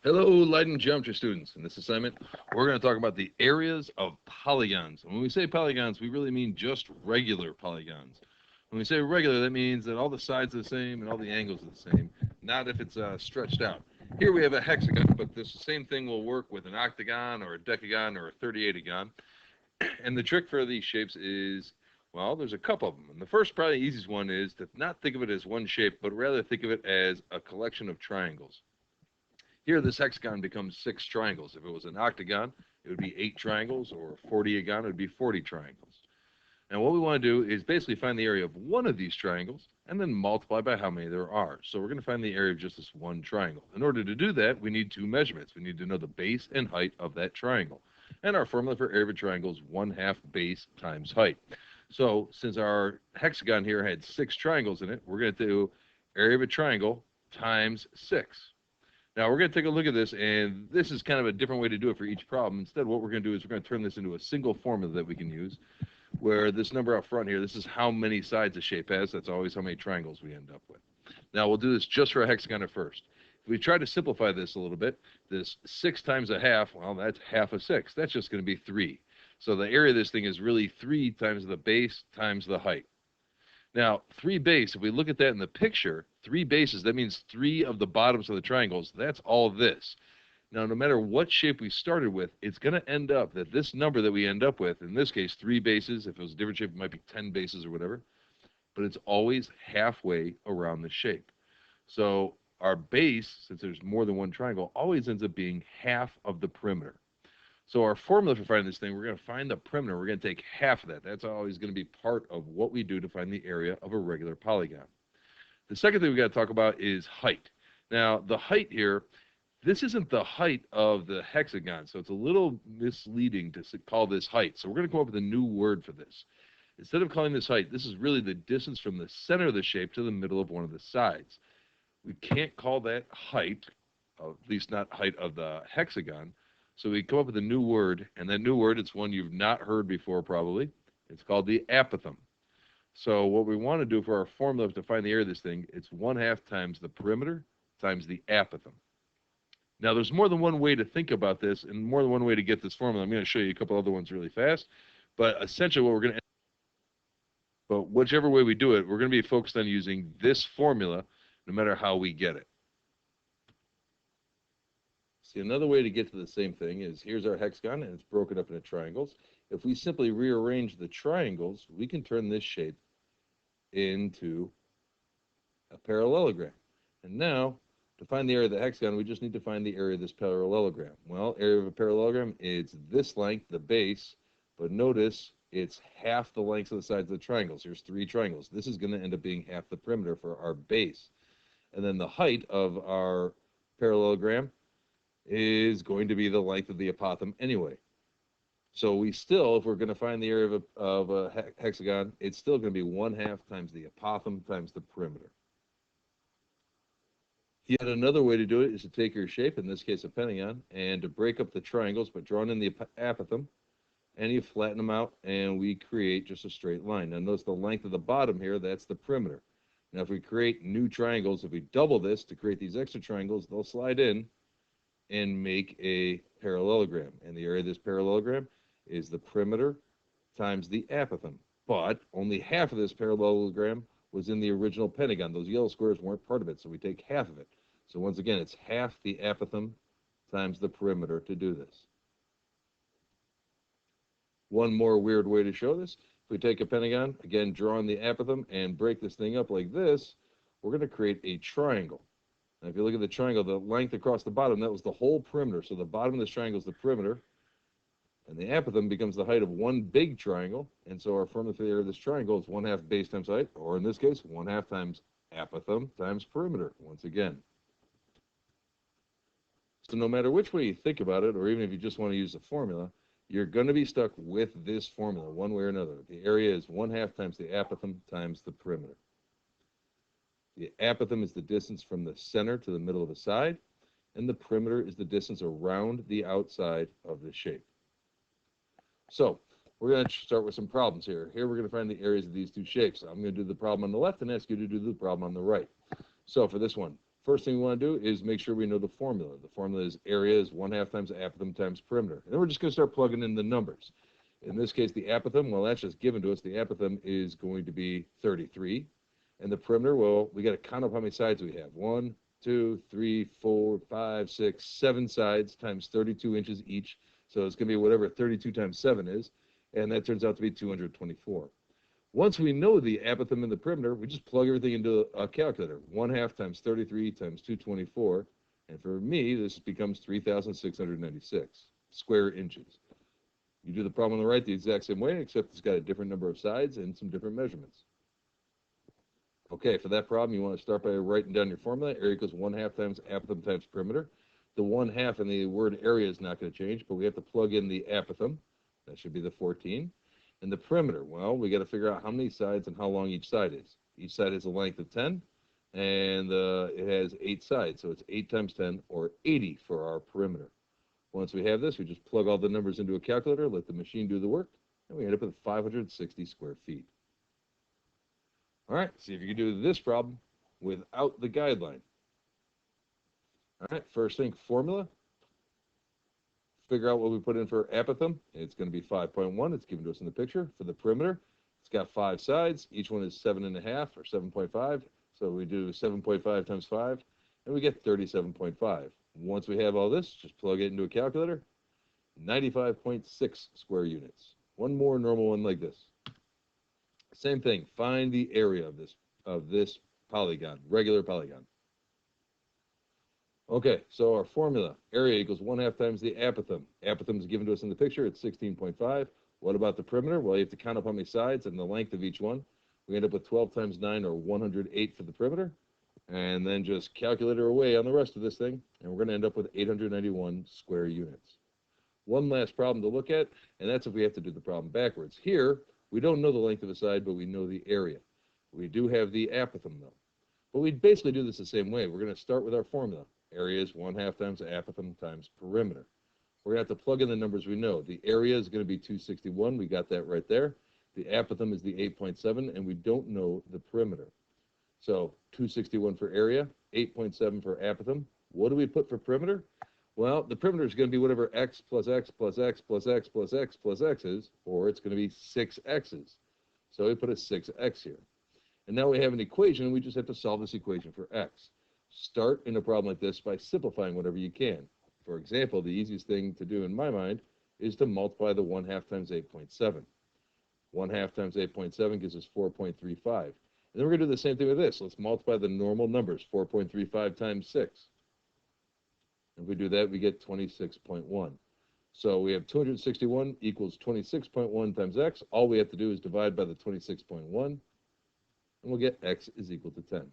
Hello, light and geometry students. In this assignment, we're going to talk about the areas of polygons. And when we say polygons, we really mean just regular polygons. When we say regular, that means that all the sides are the same and all the angles are the same, not if it's stretched out. Here we have a hexagon, but this same thing will work with an octagon or a decagon or a 38agon. And the trick for these shapes is, well, there's a couple of them. And the first, probably easiest one is to not think of it as one shape, but rather think of it as a collection of triangles. Here, this hexagon becomes 6 triangles. If it was an octagon, it would be 8 triangles, or a 40agon, it would be 40 triangles. And what we want to do is basically find the area of one of these triangles and then multiply by how many there are. So we're going to find the area of just this one triangle. In order to do that, we need 2 measurements. We need to know the base and height of that triangle. And our formula for area of a triangle is 1/2 base times height. So since our hexagon here had 6 triangles in it, we're going to do area of a triangle times 6. Now we're going to take a look at this, and this is kind of a different way to do it for each problem. Instead, what we're going to do is we're going to turn this into a single formula that we can use, where this number up front here, this is how many sides a shape has. That's always how many triangles we end up with. Now we'll do this just for a hexagon at first. If we try to simplify this a little bit, this 6 times 1/2, well, that's half of 6. That's just going to be 3. So the area of this thing is really 3 times the base times the height. Now, 3 base, if we look at that in the picture, 3 bases, that means 3 of the bottoms of the triangles. That's all this. Now, no matter what shape we started with, it's going to end up that this number that we end up with, in this case, 3 bases, if it was a different shape, it might be 10 bases or whatever, but it's always halfway around the shape. So our base, since there's more than one triangle, always ends up being half of the perimeter. So our formula for finding this thing, we're going to find the perimeter. We're going to take half of that. That's always going to be part of what we do to find the area of a regular polygon. The second thing we got to talk about is height. Now, the height here, this isn't the height of the hexagon, so it's a little misleading to call this height. So we're going to come up with a new word for this. Instead of calling this height, this is really the distance from the center of the shape to the middle of one of the sides. We can't call that height, at least not height of the hexagon. So we come up with a new word, and that new word, it's one you've not heard before probably. It's called the apothem. So what we want to do for our formula to find the area of this thing, it's 1/2 times the perimeter times the apothem. Now there's more than one way to think about this and more than one way to get this formula. I'm going to show you a couple other ones really fast. But essentially what we're going to, but whichever way we do it, we're going to be focused on using this formula no matter how we get it. See, another way to get to the same thing is here's our hexagon, and it's broken up into triangles. If we simply rearrange the triangles, we can turn this shape into a parallelogram. And now, to find the area of the hexagon, we just need to find the area of this parallelogram. Well, area of a parallelogram is this length, the base, but notice it's half the length of the sides of the triangles. Here's 3 triangles. This is going to end up being half the perimeter for our base. And then the height of our parallelogram is going to be the length of the apothem anyway. So we still, if we're going to find the area of a hexagon, it's still going to be 1/2 times the apothem times the perimeter. Yet another way to do it is to take your shape, in this case a pentagon, and to break up the triangles by drawing in the apothem, and you flatten them out, and we create just a straight line. Now notice the length of the bottom here, that's the perimeter. Now if we create new triangles, if we double this to create these extra triangles, they'll slide in and make a parallelogram. And the area of this parallelogram is the perimeter times the apothem. But only half of this parallelogram was in the original pentagon. Those yellow squares weren't part of it, so we take half of it. So once again, it's half the apothem times the perimeter to do this. One more weird way to show this. If we take a pentagon, again, draw in the apothem and break this thing up like this, we're going to create a triangle. Now, if you look at the triangle, the length across the bottom, that was the whole perimeter. So the bottom of this triangle is the perimeter, and the apothem becomes the height of one big triangle. And so our formula for the area of this triangle is 1/2 base times height, or in this case, 1/2 times apothem times perimeter, once again. So no matter which way you think about it, or even if you just want to use the formula, you're going to be stuck with this formula one way or another. The area is 1/2 times the apothem times the perimeter. The apothem is the distance from the center to the middle of the side, and the perimeter is the distance around the outside of the shape. So we're going to start with some problems here. Here we're going to find the areas of these two shapes. I'm going to do the problem on the left and ask you to do the problem on the right. So for this one, First thing we want to do is make sure we know the formula. The formula is area is 1/2 times apothem times perimeter. And then we're just going to start plugging in the numbers. In this case, the apothem, well, that's just given to us. The apothem is going to be 33. And the perimeter, well, we got to count up how many sides we have. 1, 2, 3, 4, 5, 6, 7 sides times 32 inches each. So it's going to be whatever 32 times 7 is. And that turns out to be 224. Once we know the apothem and the perimeter, we just plug everything into a calculator. 1/2 times 33 times 224. And for me, this becomes 3,696 square inches. You do the problem on the right the exact same way, except it's got a different number of sides and some different measurements. Okay, for that problem, you want to start by writing down your formula. Area equals 1/2 times apothem times perimeter. The 1/2 in the word area is not going to change, but we have to plug in the apothem. That should be the 14. And the perimeter, well, we got to figure out how many sides and how long each side is. Each side has a length of 10, and it has 8 sides. So it's 8 times 10, or 80 for our perimeter. Once we have this, we just plug all the numbers into a calculator, let the machine do the work, and we end up with 560 square feet. All right, see if you can do this problem without the guideline. All right, first thing, formula. Figure out what we put in for apothem. It's going to be 5.1. It's given to us in the picture. For the perimeter, it's got 5 sides. Each one is 7.5 or 7.5. So we do 7.5 times 5, and we get 37.5. Once we have all this, just plug it into a calculator. 95.6 square units. One more normal one like this. Same thing. Find the area of this polygon, regular polygon. Okay, so our formula, area equals 1/2 times the apothem. Apothem is given to us in the picture. It's 16.5. What about the perimeter? Well, you have to count up how many sides and the length of each one. We end up with 12 times 9, or 108 for the perimeter. And then just calculate our away on the rest of this thing, and we're going to end up with 891 square units. One last problem to look at, and that's if we have to do the problem backwards. Here, we don't know the length of a side, but we know the area. We do have the apothem, though. But we basically do this the same way. We're going to start with our formula. Area is 1/2 times apothem times perimeter. We're going to have to plug in the numbers we know. The area is going to be 261. We got that right there. The apothem is the 8.7, and we don't know the perimeter. So 261 for area, 8.7 for apothem. What do we put for perimeter? Well, the perimeter is going to be whatever x plus x plus x plus x plus x plus x is, or it's going to be 6 x's. So we put a 6x here. And now we have an equation, and we just have to solve this equation for x. Start in a problem like this by simplifying whatever you can. For example, the easiest thing to do in my mind is to multiply the 1/2 times 8.7. 1/2 times 8.7 gives us 4.35. And then we're going to do the same thing with this. Let's multiply the normal numbers, 4.35 times 6. If we do that, we get 26.1. So we have 261 equals 26.1 times x. All we have to do is divide by the 26.1, and we'll get x is equal to 10.